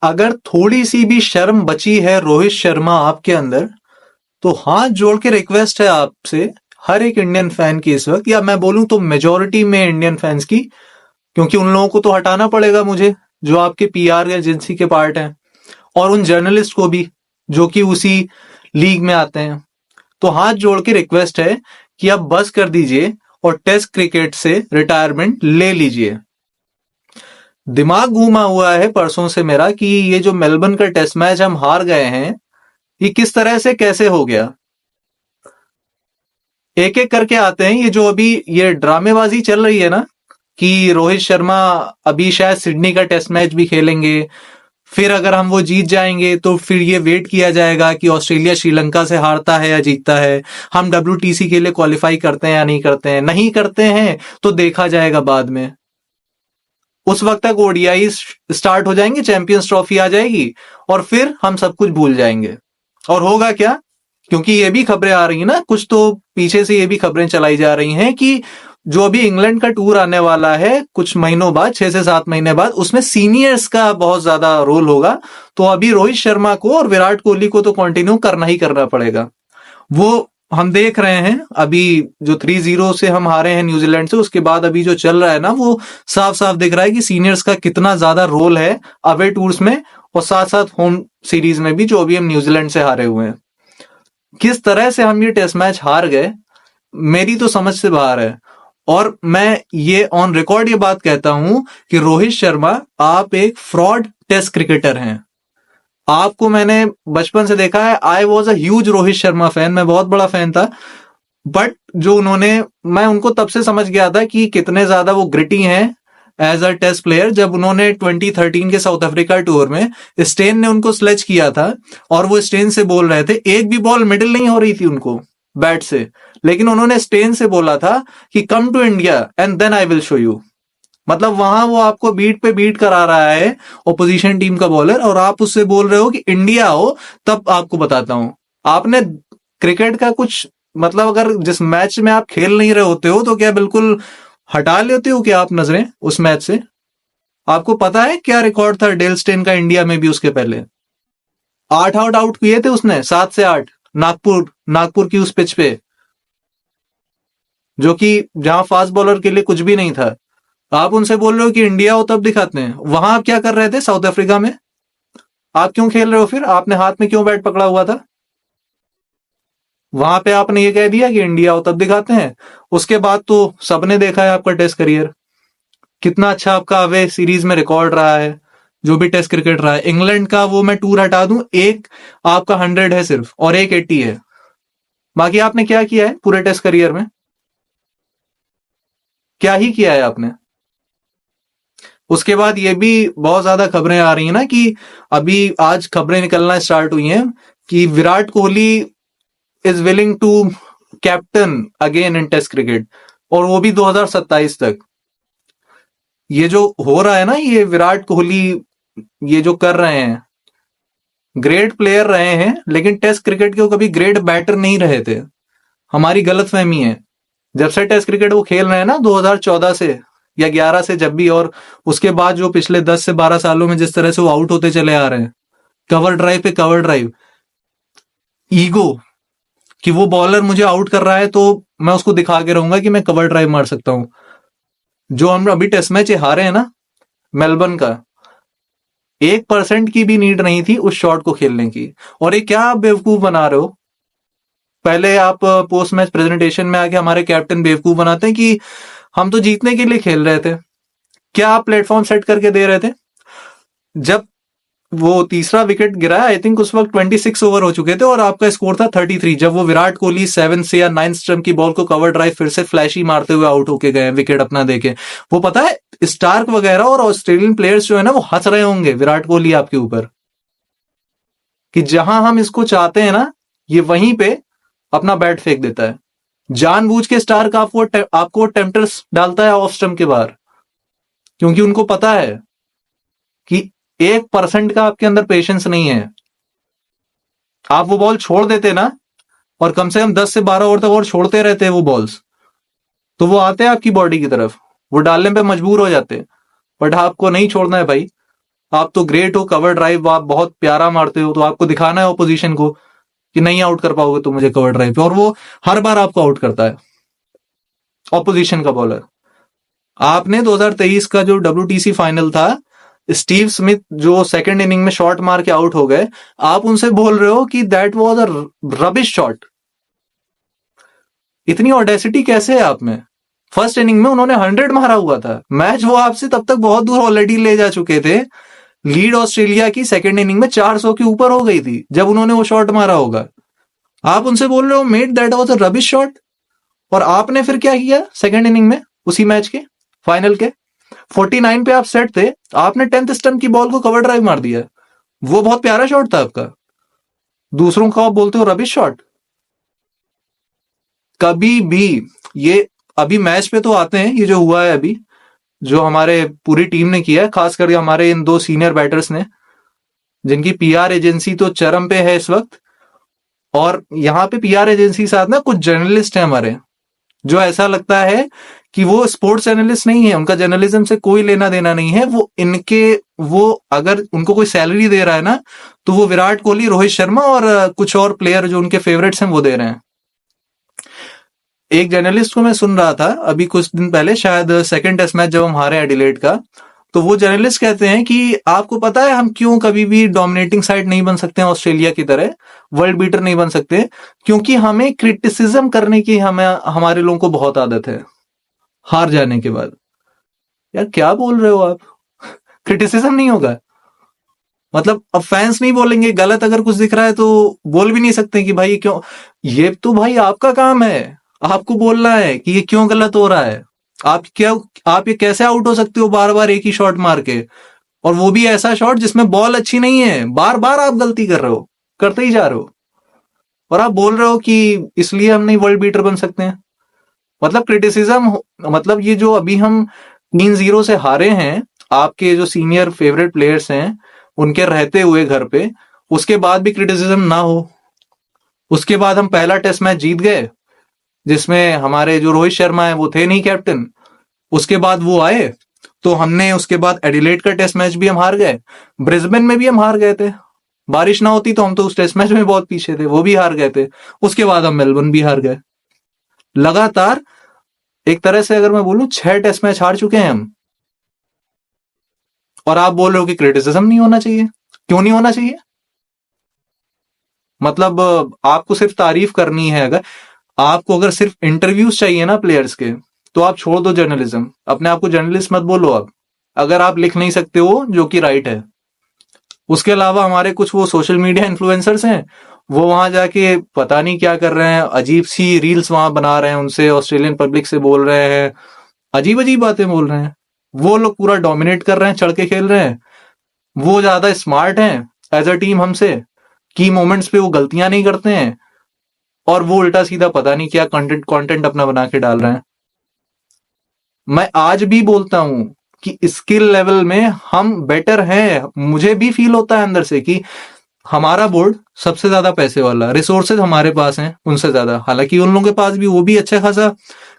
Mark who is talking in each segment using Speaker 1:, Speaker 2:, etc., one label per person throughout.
Speaker 1: अगर थोड़ी सी भी शर्म बची है रोहित शर्मा आपके अंदर, तो हाथ जोड़ के रिक्वेस्ट है आपसे, हर एक इंडियन फैन की इस वक्त, या मैं बोलूं तो मेजोरिटी में इंडियन फैंस की, क्योंकि उन लोगों को तो हटाना पड़ेगा मुझे जो आपके पीआर एजेंसी के पार्ट हैं, और उन जर्नलिस्ट को भी जो कि उसी लीग में आते हैं। तो हाथ जोड़ के रिक्वेस्ट है कि अब बस कर दीजिए और टेस्ट क्रिकेट से रिटायरमेंट ले लीजिए। दिमाग घूमा हुआ है परसों से मेरा कि ये जो मेलबर्न का टेस्ट मैच हम हार गए हैं, ये किस तरह से कैसे हो गया। एक एक करके आते हैं। ये जो अभी ये ड्रामेबाजी चल रही है ना कि रोहित शर्मा अभी शायद सिडनी का टेस्ट मैच भी खेलेंगे, फिर अगर हम वो जीत जाएंगे तो फिर ये वेट किया जाएगा कि ऑस्ट्रेलिया श्रीलंका से हारता है या जीतता है, हम WTC के लिए क्वालिफाई करते हैं या नहीं करते हैं। नहीं करते हैं तो देखा जाएगा बाद में। उस वक्त तक ODI स्टार्ट हो जाएंगे, चैंपियंस ट्रॉफी आ जाएगी और फिर हम सब कुछ भूल जाएंगे। और होगा क्या, क्योंकि ये भी खबरें आ रही हैं ना, कुछ तो पीछे से ये भी खबरें चलाई जा रही हैं कि जो अभी इंग्लैंड का टूर आने वाला है कुछ महीनों बाद, 6 से 7 महीने बाद, उसमें सीनियर्स का बहुत ज्यादा रोल होगा। तो अभी रोहित शर्मा को और विराट कोहली को तो कंटिन्यू करना ही करना पड़ेगा। वो हम देख रहे हैं अभी जो 3-0 से हम हारे हैं न्यूजीलैंड से, उसके बाद अभी जो चल रहा है ना, वो साफ साफ दिख रहा है कि सीनियर्स का कितना ज्यादा रोल है अवे टूर्स में, और साथ साथ होम सीरीज में भी जो अभी हम न्यूजीलैंड से हारे हुए हैं। किस तरह से हम ये टेस्ट मैच हार गए, मेरी तो समझ से बाहर है। और मैं ये ऑन रिकॉर्ड ये बात कहता हूं कि रोहित शर्मा, आप एक फ्रॉड टेस्ट क्रिकेटर हैं। आपको मैंने बचपन से देखा है। I was a huge Rohit Sharma fan, मैं बहुत बड़ा फैन था। बट जो उन्होंने, मैं उनको तब से समझ गया था कि कितने ज्यादा वो ग्रिटी हैं एज अ टेस्ट प्लेयर, जब उन्होंने 2013 के साउथ अफ्रीका टूर में स्टेन ने उनको स्लेज किया था और वो स्टेन से बोल रहे थे, एक भी बॉल मिडिल नहीं हो रही थी उनको बैट से, लेकिन उन्होंने स्टेन से बोला था कि come to India and then I will show you. मतलब वहां वो आपको बीट पे बीट करा रहा है ओपोजिशन टीम का बॉलर, और आप उससे बोल रहे हो कि इंडिया हो तब आपको बताता हूं। आपने क्रिकेट का कुछ मतलब, अगर जिस मैच में आप खेल नहीं रहे होते हो तो क्या बिल्कुल हटा लेते हो क्या आप नजरें उस मैच से? आपको पता है क्या रिकॉर्ड था डेल स्टेन का इंडिया में भी उसके पहले? 8 आउट आउट किए थे उसने, 7 से 8, नागपुर नागपुर की उस पिच पे, जो कि जहां फास्ट बॉलर के लिए कुछ भी नहीं था। आप उनसे बोल रहे हो कि इंडिया हो तब दिखाते हैं। वहां आप क्या कर रहे थे साउथ अफ्रीका में? आप क्यों खेल रहे हो फिर? आपने हाथ में क्यों बैट पकड़ा हुआ था? वहां पे आपने ये कह दिया कि इंडिया हो तब दिखाते हैं। उसके बाद तो सबने देखा है आपका टेस्ट करियर, कितना अच्छा आपका अवे सीरीज में रिकॉर्ड रहा है, जो भी टेस्ट क्रिकेट रहा है। इंग्लैंड का वो मैं टूर हटा दूं, एक आपका 100 है सिर्फ और एक 80 है। बाकी आपने क्या किया है पूरे टेस्ट करियर में? क्या ही किया है आपने? उसके बाद ये भी बहुत ज्यादा खबरें आ रही हैं ना कि अभी आज खबरें निकलना स्टार्ट हुई हैं कि Virat Kohli is willing to captain again in test cricket, और वो भी 2027 तक। ये जो हो रहा है ना, ये विराट कोहली ये जो कर रहे हैं, ग्रेट प्लेयर रहे हैं लेकिन टेस्ट क्रिकेट के वो कभी ग्रेट बैटर नहीं रहे थे। हमारी गलतफहमी है। जब से टेस्ट क्रिकेट वो खेल रहे हैं ना 2014 से या 11 से, जब भी, और उसके बाद जो पिछले 10 से 12 सालों में जिस तरह से वो आउट होते चले आ रहे हैं, कवर ड्राइव पे कवर ड्राइव, ईगो कि वो बॉलर मुझे आउट कर रहा है तो मैं उसको दिखा के रहूंगा कि मैं कवर ड्राइव मार सकता हूं। जो हम अभी टेस्ट मैच हारे हैं ना मेलबर्न का, 1% की भी नीड नहीं थी उस शॉट को खेलने की। और ये क्या आप बेवकूफ बना रहे हो? पहले आप पोस्ट मैच प्रेजेंटेशन में आके हमारे कैप्टन बेवकूफ बनाते हैं कि हम तो जीतने के लिए खेल रहे थे। क्या आप प्लेटफॉर्म सेट करके दे रहे थे? जब वो तीसरा विकेट गिरा, आई थिंक उस वक्त 26 ओवर हो चुके थे और आपका स्कोर था 33, जब वो विराट कोहली 7 से या 9 स्टंप की बॉल को कवर ड्राइव फिर से फ्लैशी मारते हुए आउट होके गए विकेट अपना देके। वो पता है स्टार्क वगैरह और ऑस्ट्रेलियन प्लेयर्स जो है ना, वो हंस रहे होंगे विराट कोहली आपके ऊपर कि जहां हम इसको चाहते हैं ना, ये वहीं पे अपना बैट फेंक देता है। जानबूझ के स्टार्क आपको टेम्पटर्स डालता है ऑफ स्टंप के बाहर, क्योंकि उनको पता है कि 1% का आपके अंदर पेशेंस नहीं है। आप वो बॉल छोड़ देते ना, और कम से कम 10 से 12 ओवर तक और छोड़ते रहते वो बॉल्स, तो वो आते हैं आपकी बॉडी की तरफ, वो डालने पे मजबूर हो जाते हैं। बट आपको नहीं छोड़ना है भाई। आप तो ग्रेट हो, कवर ड्राइव आप बहुत प्यारा मारते हो, तो आपको दिखाना है ऑपोजिशन को कि नहीं आउट कर पाओगे तो मुझे कवर ड्राइव पे, और वो हर बार आपको आउट करता है ऑपोजिशन का बॉलर। आपने 2023 का जो WTC फाइनल था, स्टीव स्मिथ जो सेकंड इनिंग में शॉट मार के आउट हो गए, आप उनसे बोल रहे हो कि that was a rubbish shot. इतनी ऑडेसिटी कैसे है आप में? फर्स्ट इनिंग में उन्होंने 100 मारा हुआ था, मैच वो आपसे तब तक बहुत दूर ऑलरेडी ले जा चुके थे। लीड ऑस्ट्रेलिया की सेकंड इनिंग में 400 के ऊपर हो गई थी जब उन्होंने वो शॉट मारा होगा। आप उनसे बोल रहे हो mate that was a rubbish shot, और आपने फिर क्या किया सेकंड इनिंग में उसी मैच के फाइनल के 49 पे आप सेट थे, आपने 10th स्टंप की बॉल को कवर ड्राइव मार दिया। वो बहुत प्यारा शॉट था आपका, दूसरों को आप बोलते हो रबिश शॉट। कभी भी ये, अभी मैच पे तो आते हैं, ये जो हुआ है अभी, जो हमारे पूरी टीम ने किया है, खास करके हमारे इन दो सीनियर बैटर्स ने, जिनकी पीआर एजेंसी तो चरम पे है इस वक्त। और यहाँ पे पीआर एजेंसी के साथ ना कुछ जर्नलिस्ट हैं हमारे, जो ऐसा लगता है कि वो स्पोर्ट्स जर्नलिस्ट नहीं है, उनका जर्नलिज्म से कोई लेना देना नहीं है। वो अगर उनको कोई सैलरी दे रहा है ना, तो वो विराट कोहली, रोहित शर्मा और कुछ और प्लेयर जो उनके फेवरेट्स हैं वो दे रहे हैं। एक जर्नलिस्ट को मैं सुन रहा था अभी कुछ दिन पहले, शायद सेकंड टेस्ट मैच जब हम हारे एडिलेड का, तो वो जर्नलिस्ट कहते हैं कि आपको पता है हम क्यों कभी भी डोमिनेटिंग साइड नहीं बन सकते हैं ऑस्ट्रेलिया की तरह, वर्ल्ड बीटर नहीं बन सकते, क्योंकि हमें क्रिटिसिज्म करने की हमारे लोगों को बहुत आदत है हार जाने के बाद। यार क्या बोल रहे हो आप? क्रिटिसिज्म नहीं होगा? मतलब अब फैंस नहीं बोलेंगे, गलत अगर कुछ दिख रहा है तो बोल भी नहीं सकते कि भाई क्यों? ये तो भाई आपका काम है, आपको बोलना है कि ये क्यों गलत हो रहा है। आप ये कैसे आउट हो सकते हो बार बार एक ही शॉट मार के, और वो भी ऐसा शॉट जिसमें बॉल अच्छी नहीं है, बार बार आप गलती कर रहे हो, करते ही जा रहे हो, और आप बोल रहे हो कि इसलिए हम नहीं वर्ल्ड बीटर बन सकते हैं। मतलब क्रिटिसिज्म, मतलब ये जो अभी हम 3-0 से हारे हैं, आपके जो सीनियर फेवरेट प्लेयर्स हैं उनके रहते हुए घर पे, उसके बाद भी क्रिटिसिज्म ना हो। उसके बाद हम पहला टेस्ट मैच जीत गए जिसमें हमारे जो रोहित शर्मा है वो थे नहीं कैप्टन, उसके बाद वो आए तो हमने, उसके बाद एडिलेड का टेस्ट मैच भी हम हार गए, ब्रिस्बेन में भी हम हार गए थे, बारिश ना होती तो हम तो उस टेस्ट मैच में बहुत पीछे थे, वो भी हार गए थे। उसके बाद हम मेलबर्न भी हार गए। लगातार एक तरह से अगर मैं बोलूं 6 टेस्ट मैच हार चुके हैं हम, और आप बोल रहे हो कि क्रिटिसिज्म नहीं होना चाहिए। क्यों नहीं होना चाहिए? मतलब आपको सिर्फ तारीफ करनी है, अगर सिर्फ इंटरव्यूज चाहिए ना प्लेयर्स के, तो आप छोड़ दो जर्नलिज्म, अपने आप को जर्नलिस्ट मत बोलो आप, अगर आप लिख नहीं सकते हो, जो कि राइट है। उसके अलावा हमारे कुछ वो सोशल मीडिया इन्फ्लुएंसर्स हैं, वो वहां जाके पता नहीं क्या कर रहे हैं, अजीब सी रील्स वहां बना रहे हैं, उनसे ऑस्ट्रेलियन पब्लिक से बोल रहे हैं, अजीब अजीब बातें बोल रहे हैं। वो लोग पूरा डोमिनेट कर रहे हैं, चढ़ के खेल रहे हैं, वो ज्यादा स्मार्ट हैं एज अ टीम हमसे, की मोमेंट्स पे वो गलतियां नहीं करते हैं, और वो उल्टा सीधा पता नहीं क्या कंटेंट कंटेंट अपना बना के डाल रहे हैं। मैं आज भी बोलता हूं कि स्किल लेवल में हम बेटर हैं, मुझे भी फील होता है अंदर से कि हमारा बोर्ड सबसे ज्यादा पैसे वाला, रिसोर्सेज हमारे पास हैं उनसे ज्यादा, हालांकि उन लोगों के पास भी, वो भी अच्छा खासा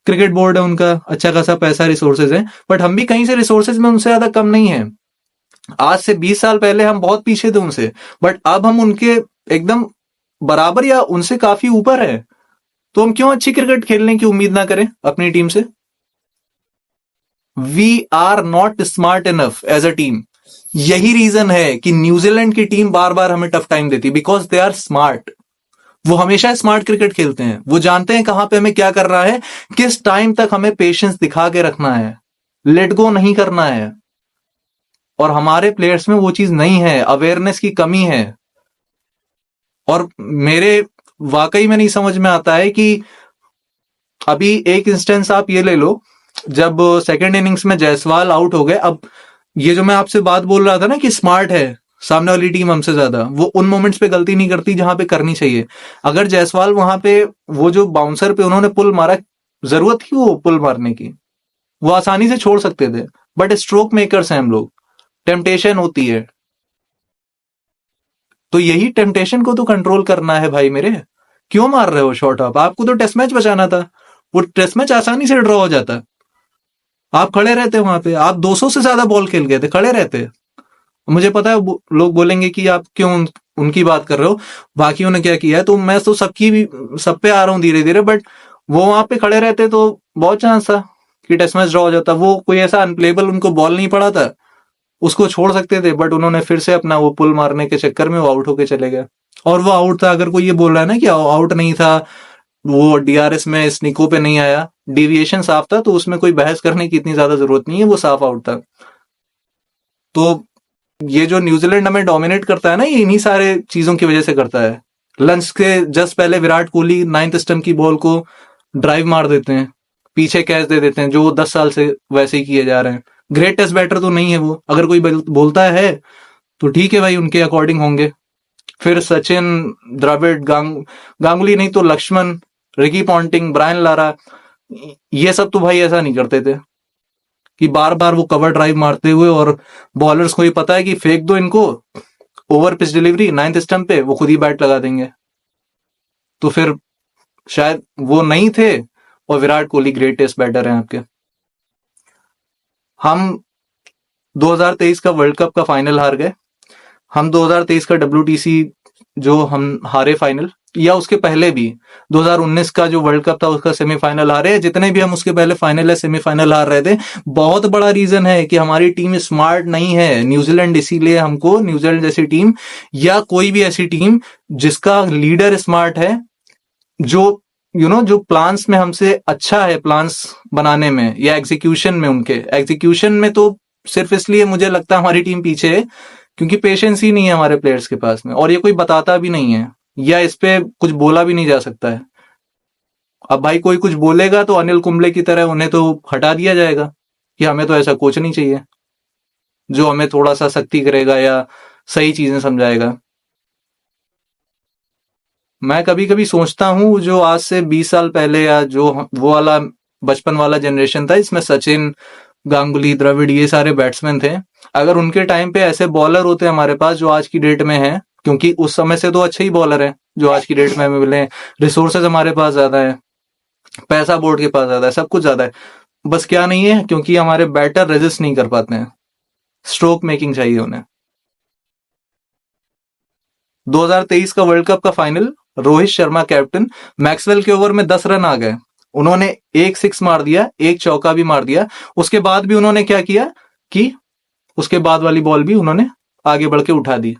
Speaker 1: क्रिकेट बोर्ड है उनका, अच्छा खासा पैसा रिसोर्सेज है, बट हम भी कहीं से रिसोर्सेज में उनसे ज्यादा कम नहीं है। आज से 20 साल पहले हम बहुत पीछे थे उनसे, बट अब हम उनके एकदम बराबर या उनसे काफी ऊपर है, तो हम क्यों अच्छी क्रिकेट खेलने की उम्मीद ना करें अपनी टीम से? We are not smart enough as a team. यही रीजन है कि न्यूजीलैंड की टीम बार बार हमें टफ टाइम देती, बिकॉज दे आर स्मार्ट। वो हमेशा स्मार्ट क्रिकेट खेलते हैं, वो जानते हैं कहां पे हमें क्या कर रहा है, किस टाइम तक हमें पेशेंस दिखा के रखना है, लेट गो नहीं करना है। और हमारे प्लेयर्स में वो चीज नहीं है, अवेयरनेस की कमी है। और मेरे वाकई में नहीं समझ में आता है कि अभी एक इंस्टेंस आप ये ले लो, जब सेकंड इनिंग्स में जायसवाल आउट हो गए, अब ये जो मैं आपसे बात बोल रहा था ना कि स्मार्ट है सामने वाली टीम हमसे ज्यादा, वो उन मोमेंट्स पे गलती नहीं करती जहां पे करनी चाहिए। अगर जायसवाल वहां पे, वो जो बाउंसर पे उन्होंने पुल मारा, जरूरत थी वो पुल मारने की, वो आसानी से छोड़ सकते थे, बट स्ट्रोक मेकर्स हैं हम लोग, टेम्पटेशन होती है, तो यही टेम्पटेशन को तो कंट्रोल करना है भाई मेरे। क्यों मार रहे हो शॉट? आप, आपको तो टेस्ट मैच बचाना था, वो टेस्ट मैच आसानी से ड्रॉ हो जाता। आप खड़े रहते वहां पे, आप 200 से ज्यादा बॉल खेल गए थे, खड़े रहते, मुझे पता है लोग बोलेंगे कि आप क्यों उनकी बात कर रहे हो, बाकियों ने क्या किया है, तो मैं तो सबकी भी सब पे आ रहा हूँ धीरे धीरे। बट वो वहां पे खड़े रहते तो बहुत चांस था कि टेस्ट मैच ड्रॉ हो जाता। वो कोई ऐसा अनप्लेबल उनको बॉल नहीं पड़ा था, उसको छोड़ सकते थे, बट उन्होंने फिर से अपना वो पुल मारने के चक्कर में वो आउट होके चले गए। और वो आउट था, अगर कोई ये बोल रहा है ना कि आउट नहीं था, वो डीआरएस में स्निको पे नहीं आया, डेविएशन साफ था, तो उसमें कोई बहस करने की इतनी ज्यादा जरूरत नहीं है, वो साफ आउट था। तो ये जो न्यूजीलैंड हमें डोमिनेट करता है ना, ये इन्हीं सारे चीजों की वजह से करता है। लंच के जस्ट पहले विराट कोहली 9th स्टंप की बॉल को ड्राइव मार देते हैं, पीछे कैच दे देते हैं, जो वो 10 साल से वैसे ही किए जा रहे हैं। ग्रेट टेस्ट बैटर तो नहीं है वो, अगर कोई बोलता है तो ठीक है भाई, उनके अकॉर्डिंग होंगे। फिर सचिन, द्रविड़, गांगुली नहीं तो Laxman, Ricky Ponting, Brian Lara, ये सब तो भाई ऐसा नहीं करते थे कि बार बार वो कवर ड्राइव मारते हुए, और बॉलर्स को ही पता है कि फेंक दो इनको, over pitch delivery 9th stump पे, वो खुद ही बैट लगा देंगे। तो फिर शायद वो नहीं थे, और Virat Kohli great test batter हैं आपके। हम 2023 का वर्ल्ड कप का फाइनल हार गए, हम 2023 का WTC जो हम हारे फाइनल, या उसके पहले भी 2019 का जो वर्ल्ड कप था उसका सेमीफाइनल हारे हैं। जितने भी हम उसके पहले फाइनल है सेमीफाइनल हार रहे थे, बहुत बड़ा रीजन है कि हमारी टीम स्मार्ट नहीं है। न्यूजीलैंड, इसीलिए हमको न्यूजीलैंड जैसी टीम, या कोई भी ऐसी टीम जिसका लीडर स्मार्ट है, जो जो प्लान्स में हमसे अच्छा है, प्लान्स बनाने में या एग्जीक्यूशन में, उनके एग्जीक्यूशन में तो सिर्फ इसलिए मुझे लगता है हमारी टीम पीछे है क्योंकि पेशेंस ही नहीं है हमारे प्लेयर्स के पास में, और ये कोई बताता भी नहीं है, या इस पे कुछ बोला भी नहीं जा सकता है। अब भाई कोई कुछ बोलेगा तो अनिल कुंबले की तरह उन्हें तो हटा दिया जाएगा कि हमें तो ऐसा कोच नहीं चाहिए जो हमें थोड़ा सा सख्ती करेगा या सही चीजें समझाएगा। मैं कभी कभी सोचता हूँ जो आज से 20 साल पहले, या जो वो वाला बचपन वाला जनरेशन था, इसमें सचिन, गांगुली, द्रविड़, ये सारे बैट्समैन थे, अगर उनके टाइम पे ऐसे बॉलर होते हमारे पास जो आज की डेट में हैं, क्योंकि उस समय से तो अच्छे ही बॉलर हैं जो आज की डेट में हमें मिले, रिसोर्सेज हमारे पास ज्यादा है, पैसा बोर्ड के पास ज्यादा है, सब कुछ ज्यादा है, बस क्या नहीं है, क्योंकि हमारे बैटर रेजिस्ट नहीं कर पाते हैं, स्ट्रोक मेकिंग चाहिए उन्हें। 2023 का वर्ल्ड कप का final, Rohit Sharma captain, Maxwell के ओवर में 10 रन आ गए, उन्होंने एक सिक्स मार दिया, एक चौका भी मार दिया, उसके बाद भी उन्होंने क्या किया कि उसके बाद वाली बॉल भी उन्होंने आगे बढ़ के उठा दी।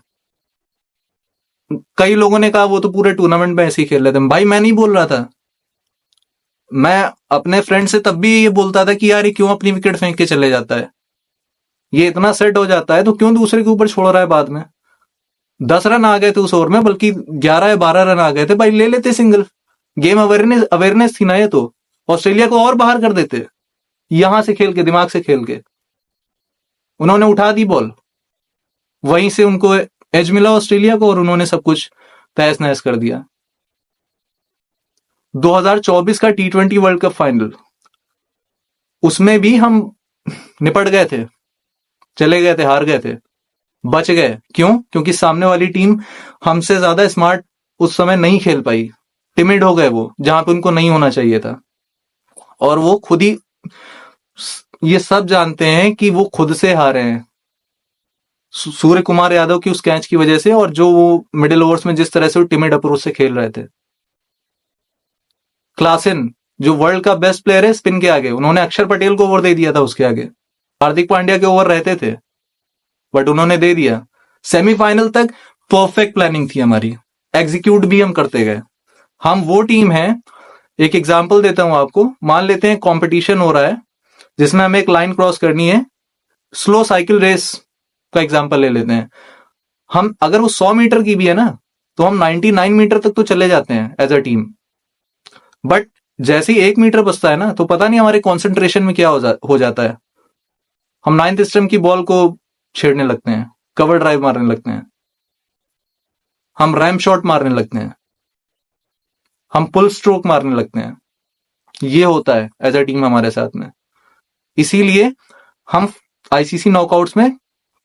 Speaker 1: कई लोगों ने कहा वो तो पूरे टूर्नामेंट में ऐसे ही खेल रहे थे, भाई मैं नहीं बोल रहा था, मैं अपने फ्रेंड से तब भी ये बोलता था कि यार ये क्यों अपनी विकेट फेंक के चले जाता है, ये इतना सेट हो जाता है तो क्यों दूसरे के ऊपर छोड़ रहा है बाद में। 10 रन आ गए थे उस ओवर में, बल्कि 11 या 12 रन आ गए थे, भाई ले लेते सिंगल, गेम अवेयरनेस अवेयरनेस थी ना ये तो, ऑस्ट्रेलिया को और बाहर कर देते, यहां से खेल के, दिमाग से खेल के उन्होंने उठा दी बॉल, वहीं से उनको एज मिला ऑस्ट्रेलिया को, और उन्होंने सब कुछ तहस नहस कर दिया। 2024 का T20 वर्ल्ड कप फाइनल, उसमें भी हम निपट गए थे, चले गए थे, हार गए थे, बच गए, क्यों? क्योंकि सामने वाली टीम हमसे ज्यादा स्मार्ट उस समय नहीं खेल पाई, टिमिड हो गए वो, जहां पे उनको नहीं होना चाहिए था, और वो खुद ही, ये सब जानते हैं कि वो खुद से हारे हैं, सूर्य कुमार यादव की उस कैच की वजह से, और जो वो मिडिल ओवर्स में जिस तरह से वो टिमिड अप्रोच से खेल रहे थे। क्लासेन, जो वर्ल्ड का बेस्ट प्लेयर है स्पिन के आगे, उन्होंने अक्षर पटेल को ओवर दे दिया था उसके आगे, हार्दिक पांड्या के ओवर रहते थे बट उन्होंने दे दिया। सेमीफाइनल तक परफेक्ट प्लानिंग थी हमारी, एग्जीक्यूट भी हम करते गए। हम वो टीम है, एक एग्जांपल देता हूं आपको, मान लेते हैं कंपटीशन हो रहा है जिसमें हमें एक लाइन क्रॉस करनी है, स्लो साइकिल रेस का एग्जांपल ले लेते हैं, हम अगर वो 100 मीटर की भी है ना, तो हम 99 मीटर तक तो चले जाते हैं एज अ टीम, बट जैसे ही 1 मीटर बचता है ना, तो पता नहीं हमारे कॉन्सेंट्रेशन में क्या हो जाता है, हम 9th स्टंप की बॉल को छेड़ने लगते हैं, कवर ड्राइव मारने लगते हैं, हम रैम शॉट मारने लगते हैं, हम पुल स्ट्रोक मारने लगते हैं, ये होता है एज अ टीम हमारे साथ में। इसीलिए हम आईसीसी नॉकआउट्स में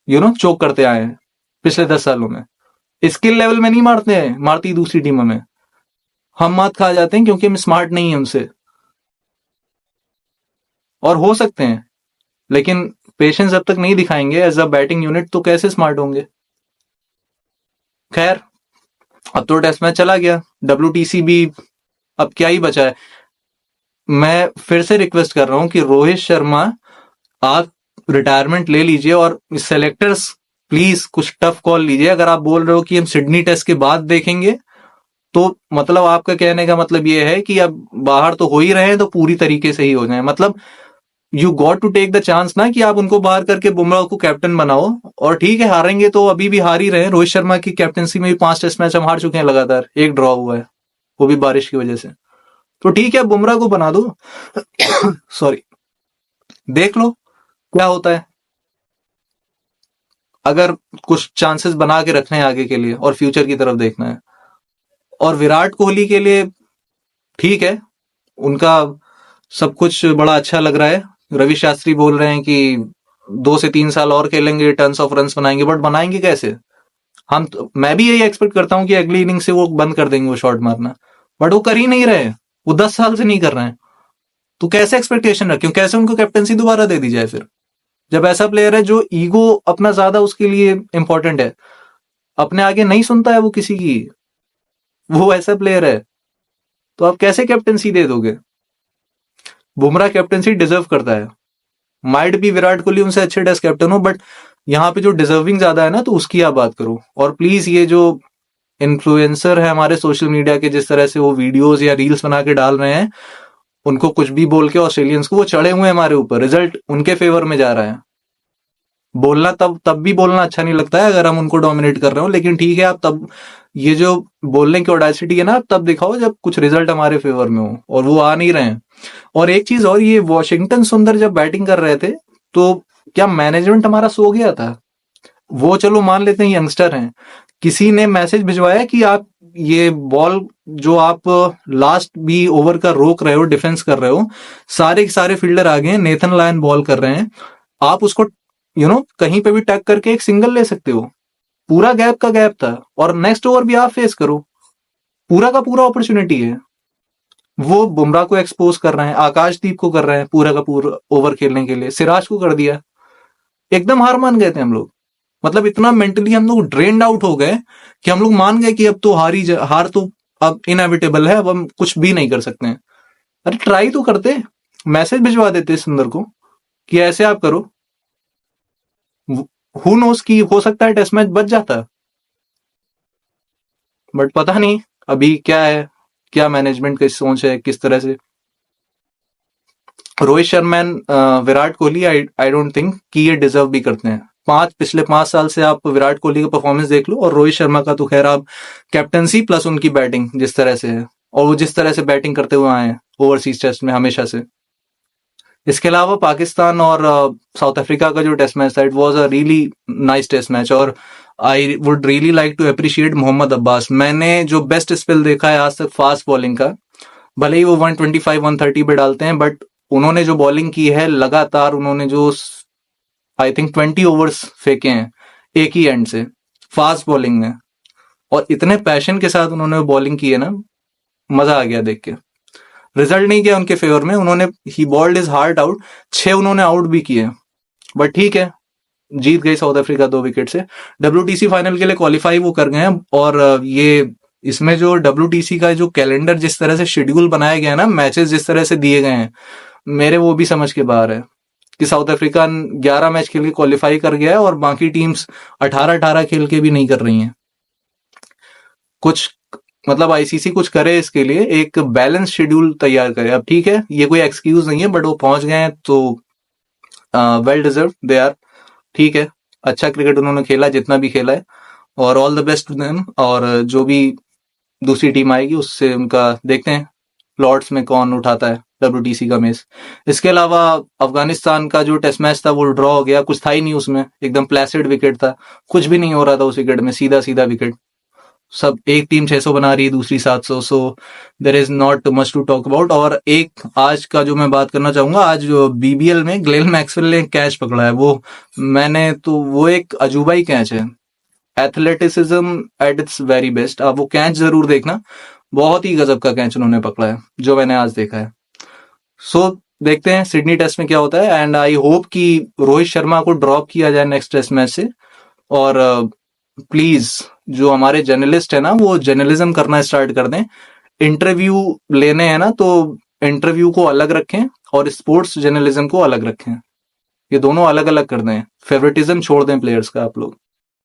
Speaker 1: चोक करते आए हैं पिछले 10 सालों में। स्किल लेवल में नहीं मारते हैं, मारती दूसरी टीम में, हम मात खा जाते हैं क्योंकि हम स्मार्ट नहीं है उनसे, और हो सकते हैं, लेकिन पेशेंस जब तक नहीं दिखाएंगे एज अ बैटिंग यूनिट तो कैसे स्मार्ट होंगे। खैर, अब तो टेस्ट मैच चला गया, WTC भी अब क्या ही बचा है। मैं फिर से रिक्वेस्ट कर रहा हूं कि रोहित शर्मा आप रिटायरमेंट ले लीजिए और सेलेक्टर्स प्लीज कुछ टफ कॉल लीजिए। अगर आप बोल रहे हो कि हम सिडनी टेस्ट के बाद देखेंगे तो मतलब आपका कहने का मतलब ये है कि अब बाहर तो हो ही रहे हैं तो पूरी तरीके से ही हो जाए। मतलब you got to take the chance ना कि आप उनको बाहर करके बुमराह को कैप्टन बनाओ। और ठीक है, हारेंगे तो अभी भी हार ही रहे हैं। रोहित शर्मा की कैप्टनसी में भी 5 टेस्ट मैच हम हार चुके हैं लगातार, एक ड्रॉ हुआ है, वो भी बारिश की वजह से। तो ठीक है, बुमराह को बना दो। सॉरी, देख लो क्या होता है। अगर कुछ चांसेस बना के रखने हैं आगे के लिए और फ्यूचर की तरफ देखना है। और विराट कोहली के लिए ठीक है, उनका सब कुछ बड़ा अच्छा लग रहा है। रवि शास्त्री बोल रहे हैं कि 2 से 3 साल और खेलेंगे, टन्स ऑफ रन्स बनाएंगे, बट बनाएंगे कैसे? मैं भी यही एक्सपेक्ट करता हूं कि अगली इनिंग से वो बंद कर देंगे वो शॉट मारना, बट वो कर ही नहीं रहे। वो 10 साल से नहीं कर रहे हैं, तो कैसे एक्सपेक्टेशन रखें? कैसे उनको कैप्टनसी दोबारा दे दी जाए फिर, जब ऐसा प्लेयर है जो ईगो अपना ज्यादा उसके लिए इंपॉर्टेंट है, अपने आगे नहीं सुनता है वो किसी की, वो ऐसा प्लेयर है, तो आप कैसे कैप्टनसी दे दोगे? बुमराह कैप्टनसी डिजर्व करता है। माइट भी विराट कोहली उनसे अच्छे टेस्ट कैप्टन हो, बट यहाँ पे जो डिजर्विंग ज्यादा है ना, तो उसकी आप बात करो। और प्लीज ये जो इन्फ्लुएंसर है हमारे सोशल मीडिया के, जिस तरह से वो वीडियोस या रील्स बना के डाल रहे हैं, उनको कुछ भी बोल के ऑस्ट्रेलियंस को, वो चढ़े हुए हैं हमारे ऊपर, रिजल्ट उनके फेवर में जा रहा है। बोलना तब भी बोलना अच्छा नहीं लगता है अगर हम उनको डोमिनेट कर रहे हो, लेकिन ठीक है, आप तब ये जो बोलने की ऑडेसिटी है ना, तब दिखाओ जब कुछ रिजल्ट हमारे फेवर में हो, और वो आ नहीं रहे हैं। और एक चीज और, ये वॉशिंगटन सुंदर जब बैटिंग कर रहे थे तो क्या मैनेजमेंट हमारा सो गया था? वो चलो मान लेते हैं यंगस्टर हैं, किसी ने मैसेज भिजवाया कि आप ये बॉल जो आप लास्ट भी ओवर का रोक रहे हो, डिफेंस कर रहे हो, सारे के सारे फील्डर आ गए हैं, नेथन लायन बॉल कर रहे हैं, आप उसको कहीं पे भी टैग करके एक सिंगल ले सकते हो। पूरा गैप का गैप था, और नेक्स्ट ओवर भी आप फेस करो, पूरा का पूरा अपॉर्चुनिटी है। वो बुमराह को एक्सपोज कर रहे हैं, आकाशदीप को कर रहे हैं पूरा का पूरा ओवर खेलने के लिए, सिराज को कर दिया। एकदम हार मान गए थे हम लोग। मतलब इतना मेंटली हम लोग ड्रेन्ड आउट हो गए कि हम लोग मान गए कि अब तो हार तो अब इनएविटेबल है, अब हम कुछ भी नहीं कर सकते हैं। अरे ट्राई तो करते, मैसेज भिजवा देते सुंदर को कि ऐसे आप करो, हु नोस की हो सकता है टेस्ट मैच बच जाता। बट पता नहीं अभी क्या है, क्या मैनेजमेंट की सोच है, किस तरह से। Rohit Sharma and Virat Kohli, I don't think कि ये डिजर्व भी करते हैं। पिछले 5 साल से आप विराट कोहली का परफॉर्मेंस देख लो, और रोहित शर्मा का तो खैर आप कैप्टनसी प्लस उनकी बैटिंग जिस तरह से है, और वो जिस तरह से बैटिंग करते हुए आए हैं ओवरसीज टेस्ट में हमेशा से। इसके अलावा पाकिस्तान और साउथ अफ्रीका का जो टेस्ट मैच था, it was a really nice test match, और I would really like to appreciate Mohammad Abbas. मैंने जो बेस्ट स्पेल देखा है आज तक फास्ट बॉलिंग का, भले ही वो 125 130 पे डालते हैं, बट उन्होंने जो बॉलिंग की है लगातार, उन्होंने जो आई थिंक 20 ओवर्स फेंके हैं एक ही एंड से फास्ट बॉलिंग में, और इतने पैशन के साथ उन्होंने बॉलिंग की है ना, मजा आ गया देख के। रिजल्ट नहीं किया उनके फेवर में, उन्होंने ही बॉल्ड इज हार्ट आउट, 6 उन्होंने आउट भी किए, बट ठीक है, जीत गई साउथ अफ्रीका 2 विकेट से। WTC फाइनल के लिए क्वालिफाई वो कर गए हैं। और ये इसमें जो WTC का जो कैलेंडर, जिस तरह से शेड्यूल बनाया गया है ना, मैचेस जिस तरह से दिए गए हैं, मेरे वो भी समझ के बाहर है कि साउथ अफ्रीका 11 मैच खेल के क्वालिफाई कर गया है और बाकी टीम्स 18-18 खेल के भी नहीं कर रही हैं। कुछ मतलब ICC कुछ करे इसके लिए, एक बैलेंस शेड्यूल तैयार करे। अब ठीक है, ये कोई एक्सक्यूज नहीं है, बट वो पहुंच गए हैं तो वेल डिजर्व दे आर। ठीक है, अच्छा क्रिकेट उन्होंने खेला जितना भी खेला है, और all the best to them. और जो भी दूसरी टीम आएगी उससे उनका देखते हैं लॉर्ड्स में कौन उठाता है WTC का मैच। इसके अलावा अफगानिस्तान का जो टेस्ट मैच था वो ड्रॉ हो गया, कुछ था ही नहीं उसमें, एकदम प्लेसिड विकेट था, कुछ भी नहीं हो रहा था उस विकेट में, सीधा सीधा विकेट। सब एक टीम 600 बना रही है, दूसरी 700, so there is not much to talk about. और एक आज का जो मैं बात करना चाहूंगा, आज BBL में ग्लेन मैक्सवेल ने कैच पकड़ा है, वो एक अजूबा ही कैच है, athleticism at its very best. आप वो कैच जरूर देखना, बहुत ही गजब का कैच उन्होंने पकड़ा है जो मैंने आज देखा है। सो देखते हैं सिडनी टेस्ट में क्या होता है, एंड आई होप कि रोहित शर्मा को ड्रॉप किया जाए नेक्स्ट टेस्ट मैच से। और प्लीज जो हमारे जर्नलिस्ट है ना, वो जर्नलिज्म करना स्टार्ट कर दें। इंटरव्यू लेने हैं ना, तो इंटरव्यू को अलग रखें और स्पोर्ट्स जर्नलिज्म को अलग रखें। ये दोनों अलग अलग कर दें, फेवरेटिज्म छोड़ दें प्लेयर्स का आप लोग।